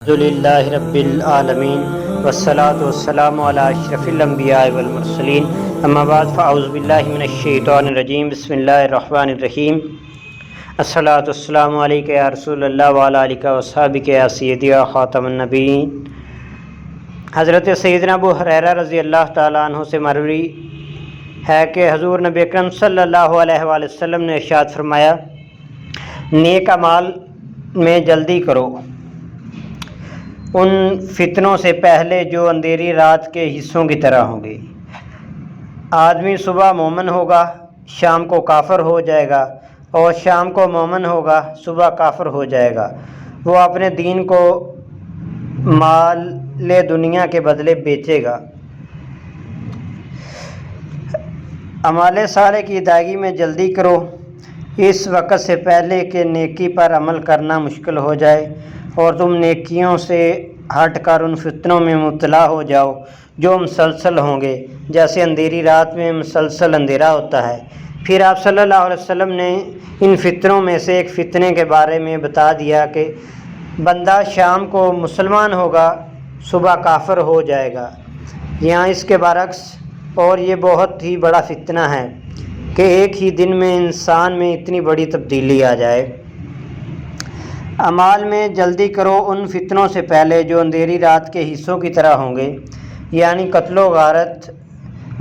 الحمدللہ رب العالمین والصلاة والسلام علی اشرف الانبیاء والمرسلین اما بعد فاعوذ باللہ من الشیطان الرجیم بسم اللہ الرحمن الرحیم الصلاۃ والسلام علیک یا رسول اللہ وعلی آلک وصحبک یا سیدی یا خاتم النبیین۔ حضرت سیدنا ابو ہریرہ رضی اللہ تعالیٰ عنہ سے مروی ہے کہ حضور نبی اکرم صلی اللہ علیہ وآلہ وسلم نے ارشاد فرمایا، نیک اعمال میں جلدی کرو ان فتنوں سے پہلے جو اندھیری رات کے حصوں کی طرح ہوں گے۔ آدمی صبح مومن ہوگا، شام کو کافر ہو جائے گا، اور شام کو مومن ہوگا، صبح کافر ہو جائے گا۔ وہ اپنے دین کو مال دنیا کے بدلے بیچے گا۔ اعمال صالح کی ادائیگی میں جلدی کرو اس وقت سے پہلے کہ نیکی پر عمل کرنا مشکل ہو جائے اور تم نیکیوں سے ہٹ کر ان فتنوں میں مبتلا ہو جاؤ جو مسلسل ہوں گے، جیسے اندھیری رات میں مسلسل اندھیرا ہوتا ہے۔ پھر آپ صلی اللہ علیہ وسلم نے ان فتنوں میں سے ایک فتنے کے بارے میں بتا دیا کہ بندہ شام کو مسلمان ہوگا، صبح کافر ہو جائے گا، یہاں اس کے برعکس۔ اور یہ بہت ہی بڑا فتنہ ہے کہ ایک ہی دن میں انسان میں اتنی بڑی تبدیلی آ جائے۔ اعمال میں جلدی کرو ان فتنوں سے پہلے جو اندھیری رات کے حصوں کی طرح ہوں گے، یعنی قتل و غارت،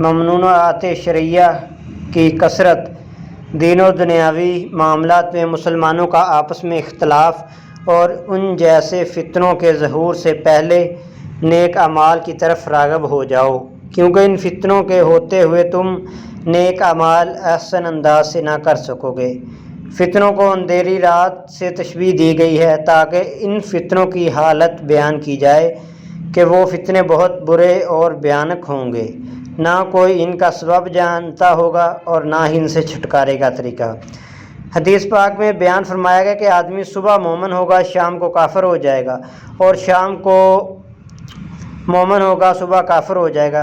ممنوعات شرعیہ کی کثرت، دین و دنیاوی معاملات میں مسلمانوں کا آپس میں اختلاف، اور ان جیسے فتنوں کے ظہور سے پہلے نیک اعمال کی طرف راغب ہو جاؤ، کیونکہ ان فتنوں کے ہوتے ہوئے تم نیک اعمال احسن انداز سے نہ کر سکو گے۔ فتنوں کو اندھیری رات سے تشبیہ دی گئی ہے تاکہ ان فتنوں کی حالت بیان کی جائے کہ وہ فتنے بہت برے اور بھیانک ہوں گے، نہ کوئی ان کا سبب جانتا ہوگا اور نہ ہی ان سے چھٹکارے کا طریقہ۔ حدیث پاک میں بیان فرمایا گیا کہ آدمی صبح مومن ہوگا، شام کو کافر ہو جائے گا، اور شام کو مومن ہوگا، صبح کافر ہو جائے گا۔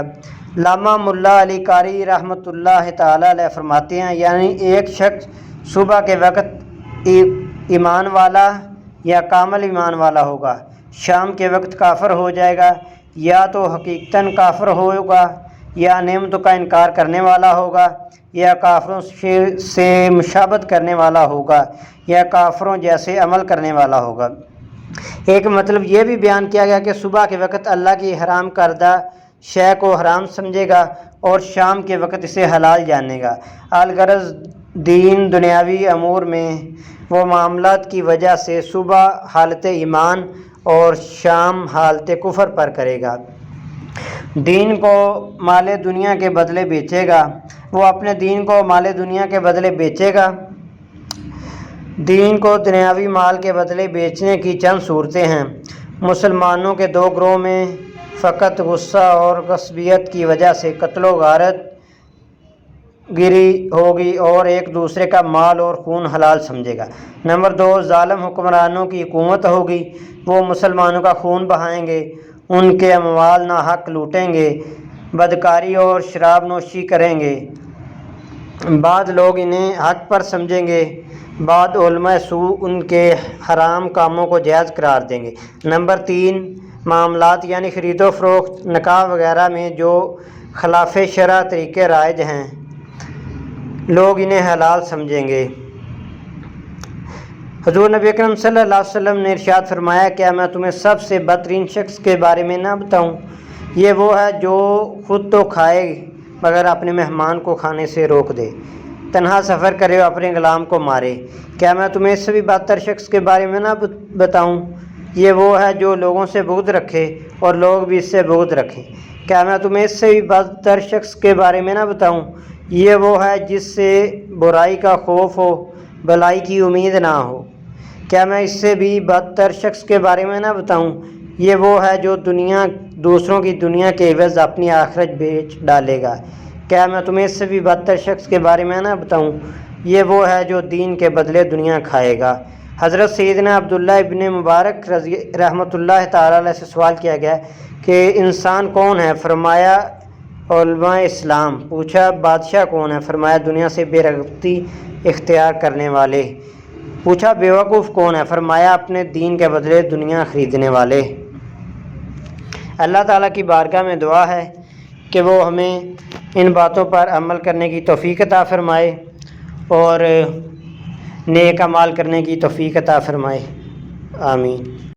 علامہ ملا علی قاری رحمۃ اللہ تعالیٰ علیہ فرماتے ہیں، یعنی ایک شخص صبح کے وقت ایمان والا یا کامل ایمان والا ہوگا، شام کے وقت کافر ہو جائے گا، یا تو حقیقتاً کافر ہوگا یا نعمتوں کا انکار کرنے والا ہوگا، یا کافروں سے مشابہت کرنے والا ہوگا، یا کافروں جیسے عمل کرنے والا ہوگا۔ ایک مطلب یہ بھی بیان کیا گیا کہ صبح کے وقت اللہ کی حرام کردہ شے کو حرام سمجھے گا اور شام کے وقت اسے حلال جانے گا۔ الغرض دین دنیاوی امور میں وہ معاملات کی وجہ سے صبح حالت ایمان اور شام حالت کفر پر کرے گا۔ دین کو مال دنیا کے بدلے بیچے گا، وہ اپنے دین کو مال دنیا کے بدلے بیچے گا۔ دین کو دنیاوی مال کے بدلے بیچنے کی چند صورتیں ہیں۔ مسلمانوں کے دو گروہ میں فقط غصہ اور غصبیت کی وجہ سے قتل و غارت گری ہوگی اور ایک دوسرے کا مال اور خون حلال سمجھے گا۔ نمبر 2، ظالم حکمرانوں کی حکومت ہوگی، وہ مسلمانوں کا خون بہائیں گے، ان کے اموال ناحق لوٹیں گے، بدکاری اور شراب نوشی کریں گے۔ بعض لوگ انہیں حق پر سمجھیں گے، بعض علماء سوء ان کے حرام کاموں کو جائز قرار دیں گے۔ نمبر 3، معاملات یعنی خرید و فروخت، نکاح وغیرہ میں جو خلاف شرع طریقے رائج ہیں، لوگ انہیں حلال سمجھیں گے۔ حضور نبی اکرم صلی اللہ علیہ وسلم نے ارشاد فرمایا، کیا میں تمہیں سب سے بدترین شخص کے بارے میں نہ بتاؤں؟ یہ وہ ہے جو خود تو کھائے مگر اپنے مہمان کو کھانے سے روک دے، تنہا سفر کرے اور اپنے غلام کو مارے۔ کیا میں تمہیں اس سے بھی بدتر شخص کے بارے میں نہ بتاؤں؟ یہ وہ ہے جو لوگوں سے بغض رکھے اور لوگ بھی اس سے بغض رکھیں۔ کیا میں تمہیں اس سے بھی بدتر شخص کے بارے میں نہ بتاؤں؟ یہ وہ ہے جس سے برائی کا خوف ہو، بھلائی کی امید نہ ہو۔ کیا میں اس سے بھی بدتر شخص کے بارے میں نہ بتاؤں؟ یہ وہ ہے جو دوسروں کی دنیا کے عوض اپنی آخرت بیچ ڈالے گا۔ کیا میں تمہیں اس سے بھی بدتر شخص کے بارے میں نہ بتاؤں؟ یہ وہ ہے جو دین کے بدلے دنیا کھائے گا۔ حضرت سیدنا عبداللہ ابن مبارک رحمۃ اللہ تعالیٰ علیہ سے سوال کیا گیا کہ انسان کون ہے؟ فرمایا علماء اسلام۔ پوچھا بادشاہ کون ہے؟ فرمایا دنیا سے بے رغبتی اختیار کرنے والے۔ پوچھا بیوقوف کون ہے؟ فرمایا اپنے دین کے بدلے دنیا خریدنے والے۔ اللہ تعالیٰ کی بارگاہ میں دعا ہے کہ وہ ہمیں ان باتوں پر عمل کرنے کی توفیق عطا فرمائے اور نیک اعمال کرنے کی توفیق عطا فرمائے، آمین۔